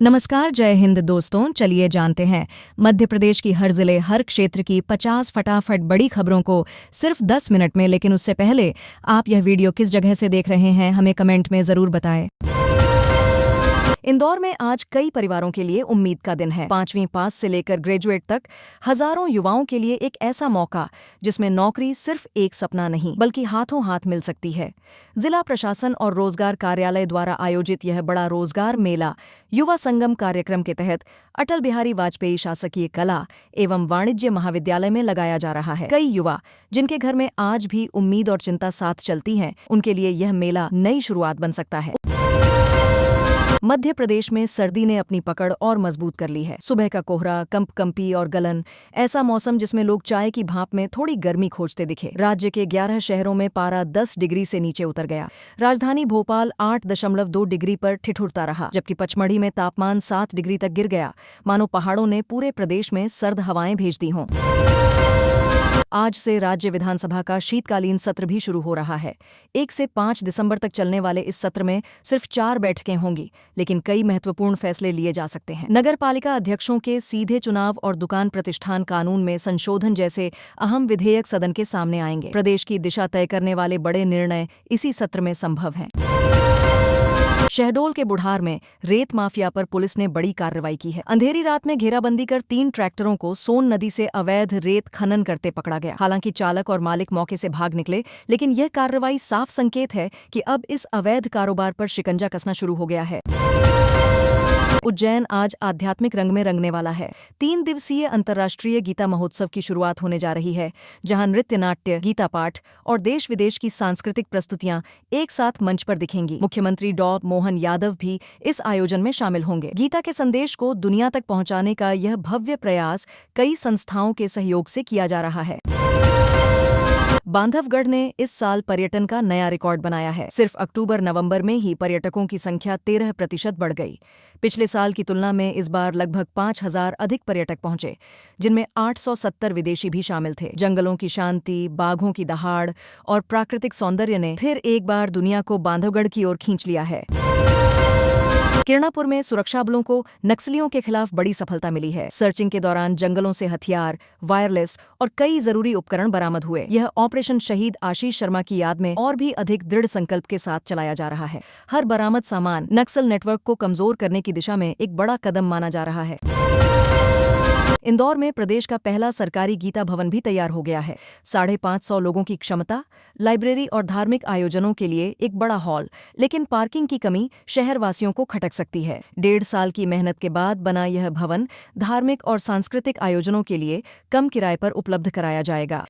नमस्कार, जय हिंद दोस्तों। चलिए जानते हैं मध्य प्रदेश की हर जिले हर क्षेत्र की 50 फटाफट बड़ी खबरों को सिर्फ 10 मिनट में। लेकिन उससे पहले आप यह वीडियो किस जगह से देख रहे हैं हमें कमेंट में जरूर बताएं। इंदौर में आज कई परिवारों के लिए उम्मीद का दिन है। 5वीं पास से लेकर ग्रेजुएट तक हजारों युवाओं के लिए एक ऐसा मौका जिसमें नौकरी सिर्फ एक सपना नहीं बल्कि हाथों हाथ मिल सकती है। जिला प्रशासन और रोजगार कार्यालय द्वारा आयोजित यह बड़ा रोजगार मेला युवा संगम कार्यक्रम के तहत अटल बिहारी वाजपेयी शासकीय कला एवं वाणिज्य महाविद्यालय में लगाया जा रहा है। कई युवा जिनके घर में आज भी उम्मीद और चिंता साथ चलती हैं, उनके लिए यह मेला नई शुरुआत बन सकता है। मध्य प्रदेश में सर्दी ने अपनी पकड़ और मजबूत कर ली है। सुबह का कोहरा, कंपकंपी और गलन, ऐसा मौसम जिसमें लोग चाय की भाप में थोड़ी गर्मी खोजते दिखे। राज्य के 11 शहरों में पारा 10 डिग्री से नीचे उतर गया। राजधानी भोपाल 8.2 डिग्री पर ठिठुरता रहा, जबकि पचमढ़ी में तापमान 7 डिग्री तक गिर गया, मानो पहाड़ों ने पूरे प्रदेश में सर्द हवाएं भेज दी हों। आज से राज्य विधानसभा का शीतकालीन सत्र भी शुरू हो रहा है। 1 से 5 दिसंबर तक चलने वाले इस सत्र में सिर्फ 4 बैठकें होंगी, लेकिन कई महत्वपूर्ण फैसले लिए जा सकते हैं। नगर पालिका अध्यक्षों के सीधे चुनाव और दुकान प्रतिष्ठान कानून में संशोधन जैसे अहम विधेयक सदन के सामने आएंगे। प्रदेश की दिशा तय करने वाले बड़े निर्णय इसी सत्र में संभव हैं। शहडोल के बुढ़ार में रेत माफिया पर पुलिस ने बड़ी कार्रवाई की है। अंधेरी रात में घेराबंदी कर 3 ट्रैक्टरों को सोन नदी से अवैध रेत खनन करते पकड़ा गया। हालांकि चालक और मालिक मौके से भाग निकले, लेकिन यह कार्रवाई साफ संकेत है कि अब इस अवैध कारोबार पर शिकंजा कसना शुरू हो गया है। उज्जैन आज आध्यात्मिक रंग में रंगने वाला है। 3 दिवसीय अंतर्राष्ट्रीय गीता महोत्सव की शुरुआत होने जा रही है, जहां नृत्य, नाट्य, गीता पाठ और देश विदेश की सांस्कृतिक प्रस्तुतियां एक साथ मंच पर दिखेंगी। मुख्यमंत्री डॉ. मोहन यादव भी इस आयोजन में शामिल होंगे। गीता के संदेश को दुनिया तक पहुंचाने का यह भव्य प्रयास कई संस्थाओं के सहयोग से किया जा रहा है। बांधवगढ़ ने इस साल पर्यटन का नया रिकॉर्ड बनाया है। सिर्फ अक्टूबर-नवंबर में ही पर्यटकों की संख्या 13% बढ़ गई। पिछले साल की तुलना में इस बार लगभग 5,000 अधिक पर्यटक पहुंचे, जिनमें 870 विदेशी भी शामिल थे। जंगलों की शांति, बाघों की दहाड़ और प्राकृतिक सौंदर्य ने फिर एक बार दुनिया को बांधवगढ़ की ओर खींच लिया है। किरणापुर में सुरक्षा बलों को नक्सलियों के खिलाफ बड़ी सफलता मिली है। सर्चिंग के दौरान जंगलों से हथियार, वायरलेस और कई जरूरी उपकरण बरामद हुए। यह ऑपरेशन शहीद आशीष शर्मा की याद में और भी अधिक दृढ़ संकल्प के साथ चलाया जा रहा है। हर बरामद सामान नक्सल नेटवर्क को कमजोर करने की दिशा में एक बड़ा कदम माना जा रहा है। इंदौर में प्रदेश का पहला सरकारी गीता भवन भी तैयार हो गया है। 550 लोगों की क्षमता, लाइब्रेरी और धार्मिक आयोजनों के लिए एक बड़ा हॉल, लेकिन पार्किंग की कमी शहरवासियों को खटक सकती है। 1.5 साल की मेहनत के बाद बना यह भवन धार्मिक और सांस्कृतिक आयोजनों के लिए कम किराए पर उपलब्ध कराया जाएगा।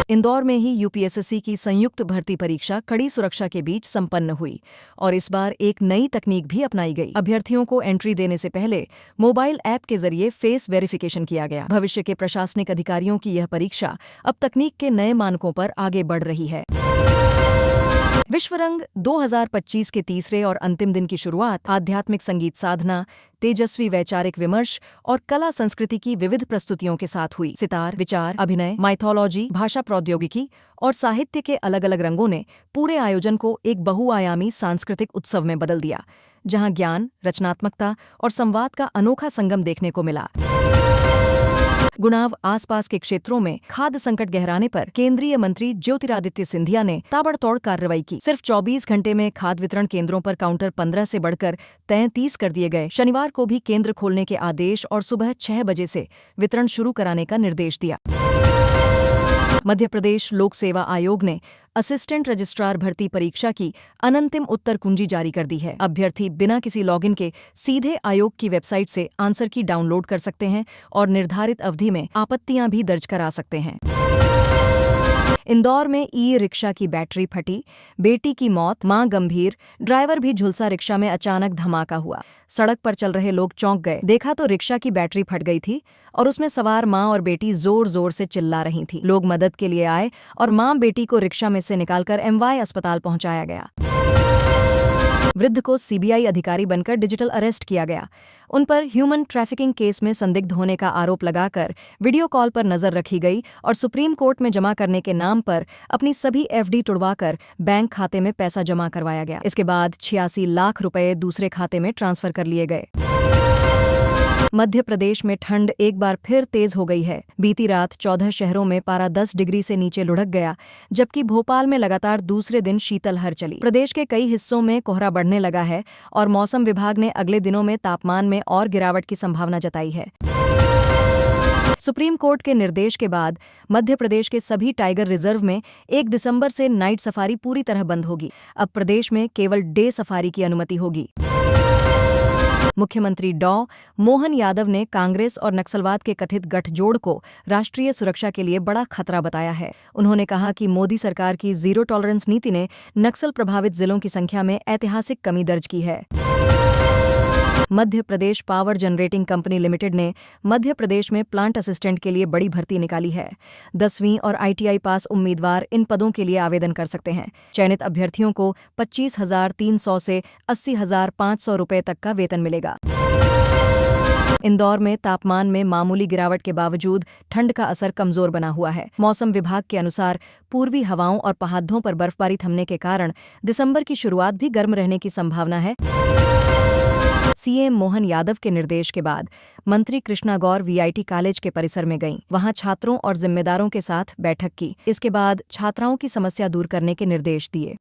इंदौर में ही यूपीएसएससी की संयुक्त भर्ती परीक्षा कड़ी सुरक्षा के बीच संपन्न हुई और इस बार एक नई तकनीक भी अपनाई गई। अभ्यर्थियों को एंट्री देने से पहले मोबाइल ऐप के जरिए फेस वेरिफिकेशन किया गया। भविष्य के प्रशासनिक अधिकारियों की यह परीक्षा अब तकनीक के नए मानकों पर आगे बढ़ रही है। विश्वरंग 2025 के तीसरे और अंतिम दिन की शुरुआत आध्यात्मिक संगीत साधना, तेजस्वी वैचारिक विमर्श और कला संस्कृति की विविध प्रस्तुतियों के साथ हुई। सितार, विचार, अभिनय, माइथोलॉजी, भाषा प्रौद्योगिकी और साहित्य के अलग अलग रंगों ने पूरे आयोजन को एक बहुआयामी सांस्कृतिक उत्सव में बदल दिया, जहां ज्ञान, रचनात्मकता और संवाद का अनोखा संगम देखने को मिला। गुनाव आसपास के क्षेत्रों में खाद्य संकट गहराने पर केंद्रीय मंत्री ज्योतिरादित्य सिंधिया ने ताबड़तोड़ कार्रवाई की। सिर्फ 24 घंटे में खाद्य वितरण केंद्रों पर काउंटर 15 से बढ़कर 33 कर दिए गए। शनिवार को भी केंद्र खोलने के आदेश और सुबह 6 बजे से वितरण शुरू कराने का निर्देश दिया। मध्य प्रदेश लोक सेवा आयोग ने असिस्टेंट रजिस्ट्रार भर्ती परीक्षा की अनंतिम उत्तर कुंजी जारी कर दी है। अभ्यर्थी बिना किसी लॉगिन के सीधे आयोग की वेबसाइट से आंसर की डाउनलोड कर सकते हैं और निर्धारित अवधि में आपत्तियां भी दर्ज करा सकते हैं। इंदौर में ई-रिक्शा की बैटरी फटी, बेटी की मौत, मां गंभीर, ड्राइवर भी झुलसा। रिक्शा में अचानक धमाका हुआ। सड़क पर चल रहे लोग चौंक गए। देखा तो रिक्शा की बैटरी फट गई थी और उसमें सवार मां और बेटी जोर जोर से चिल्ला रही थी। लोग मदद के लिए आए और मां बेटी को रिक्शा में से निकालकर एमवाय अस्पताल पहुंचाया गया। वृद्ध को सीबीआई अधिकारी बनकर डिजिटल अरेस्ट किया गया। उन पर ह्यूमन ट्रैफिकिंग केस में संदिग्ध होने का आरोप लगाकर वीडियो कॉल पर नजर रखी गई और सुप्रीम कोर्ट में जमा करने के नाम पर अपनी सभी एफडी तुड़वाकर बैंक खाते में पैसा जमा करवाया गया। इसके बाद 86 लाख रुपए दूसरे खाते में ट्रांसफर कर लिए गए। मध्य प्रदेश में ठंड एक बार फिर तेज हो गई है। बीती रात 14 शहरों में पारा 10 डिग्री से नीचे लुढ़क गया, जबकि भोपाल में लगातार दूसरे दिन शीतलहर चली। प्रदेश के कई हिस्सों में कोहरा बढ़ने लगा है और मौसम विभाग ने अगले दिनों में तापमान में और गिरावट की संभावना जताई है। सुप्रीम कोर्ट के निर्देश के बाद मध्य प्रदेश के सभी टाइगर रिजर्व में 1 दिसंबर से नाइट सफारी पूरी तरह बंद होगी। अब प्रदेश में केवल डे सफारी की अनुमति होगी। मुख्यमंत्री डॉ. मोहन यादव ने कांग्रेस और नक्सलवाद के कथित गठजोड़ को राष्ट्रीय सुरक्षा के लिए बड़ा खतरा बताया है। उन्होंने कहा कि मोदी सरकार की जीरो टॉलरेंस नीति ने नक्सल प्रभावित जिलों की संख्या में ऐतिहासिक कमी दर्ज की है। Madhya Pradesh power generating company limited ने मध्य प्रदेश में प्लांट असिस्टेंट के लिए बड़ी भर्ती निकाली है। 10वीं और ITI पास उम्मीदवार इन पदों के लिए आवेदन कर सकते हैं। चयनित अभ्यर्थियों को 25,300 से 80,500 रुपये तक का वेतन मिलेगा। इंदौर में तापमान में मामूली गिरावट के बावजूद ठंड का असर कमजोर बना हुआ है। मौसम विभाग के अनुसार पूर्वी हवाओं और पहाड़ों पर बर्फबारी थमने के कारण दिसंबर की शुरुआत भी गर्म रहने की संभावना है। सीएम मोहन यादव के निर्देश के बाद मंत्री कृष्णा गौर VIT कॉलेज के परिसर में गईं। वहां छात्रों और जिम्मेदारों के साथ बैठक की। इसके बाद छात्राओं की समस्या दूर करने के निर्देश दिए।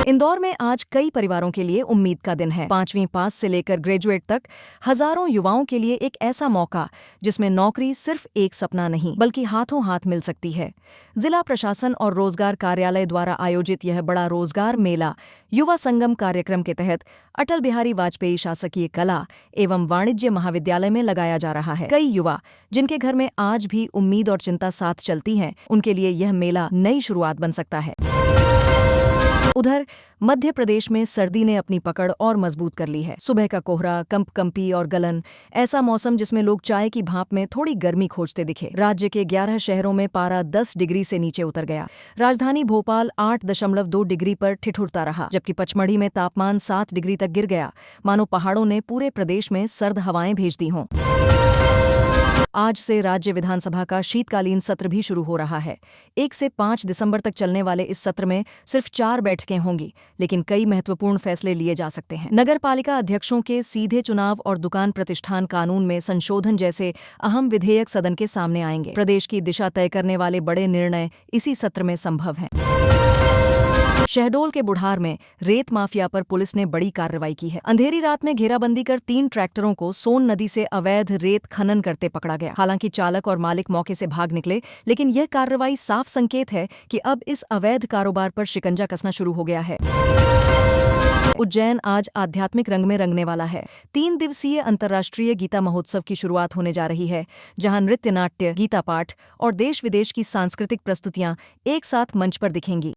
इंदौर में आज कई परिवारों के लिए उम्मीद का दिन है। 5वीं पास से लेकर ग्रेजुएट तक हजारों युवाओं के लिए एक ऐसा मौका जिसमें नौकरी सिर्फ एक सपना नहीं बल्कि हाथों हाथ मिल सकती है। जिला प्रशासन और रोजगार कार्यालय द्वारा आयोजित यह बड़ा रोजगार मेला युवा संगम कार्यक्रम के तहत अटल बिहारी वाजपेयी शासकीय कला एवं वाणिज्य महाविद्यालय में लगाया जा रहा है। कई युवा जिनके घर में आज भी उम्मीद और चिंता साथ चलती हैं, उनके लिए यह मेला नई शुरुआत बन सकता है। उधर मध्य प्रदेश में सर्दी ने अपनी पकड़ और मजबूत कर ली है। सुबह का कोहरा, कंपकंपी और गलन, ऐसा मौसम जिसमें लोग चाय की भाप में थोड़ी गर्मी खोजते दिखे। राज्य के 11 शहरों में पारा 10 डिग्री से नीचे उतर गया। राजधानी भोपाल 8.2 डिग्री पर ठिठुरता रहा, जबकि पचमढ़ी में तापमान 7 डिग्री तक गिर गया, मानो पहाड़ों ने पूरे प्रदेश में सर्द हवाएं भेज दी हों। आज से राज्य विधानसभा का शीतकालीन सत्र भी शुरू हो रहा है। 1 से 5 दिसंबर तक चलने वाले इस सत्र में सिर्फ 4 बैठकें होंगी, लेकिन कई महत्वपूर्ण फैसले लिए जा सकते हैं। नगर पालिका अध्यक्षों के सीधे चुनाव और दुकान प्रतिष्ठान कानून में संशोधन जैसे अहम विधेयक सदन के सामने आएंगे। प्रदेश की दिशा तय करने वाले बड़े निर्णय इसी सत्र में संभव हैं। शहडोल के बुढ़ार में रेत माफिया पर पुलिस ने बड़ी कार्रवाई की है। अंधेरी रात में घेराबंदी कर 3 ट्रैक्टरों को सोन नदी से अवैध रेत खनन करते पकड़ा गया। हालांकि चालक और मालिक मौके से भाग निकले, लेकिन यह कार्रवाई साफ संकेत है कि अब इस अवैध कारोबार पर शिकंजा कसना शुरू हो गया है। उज्जैन आज आध्यात्मिक रंग में रंगने वाला है। 3 दिवसीय अंतर्राष्ट्रीय गीता महोत्सव की शुरुआत होने जा रही है, जहां नृत्य, नाट्य, गीता पाठ और देश विदेश की सांस्कृतिक प्रस्तुतियां एक साथ मंच पर दिखेंगी।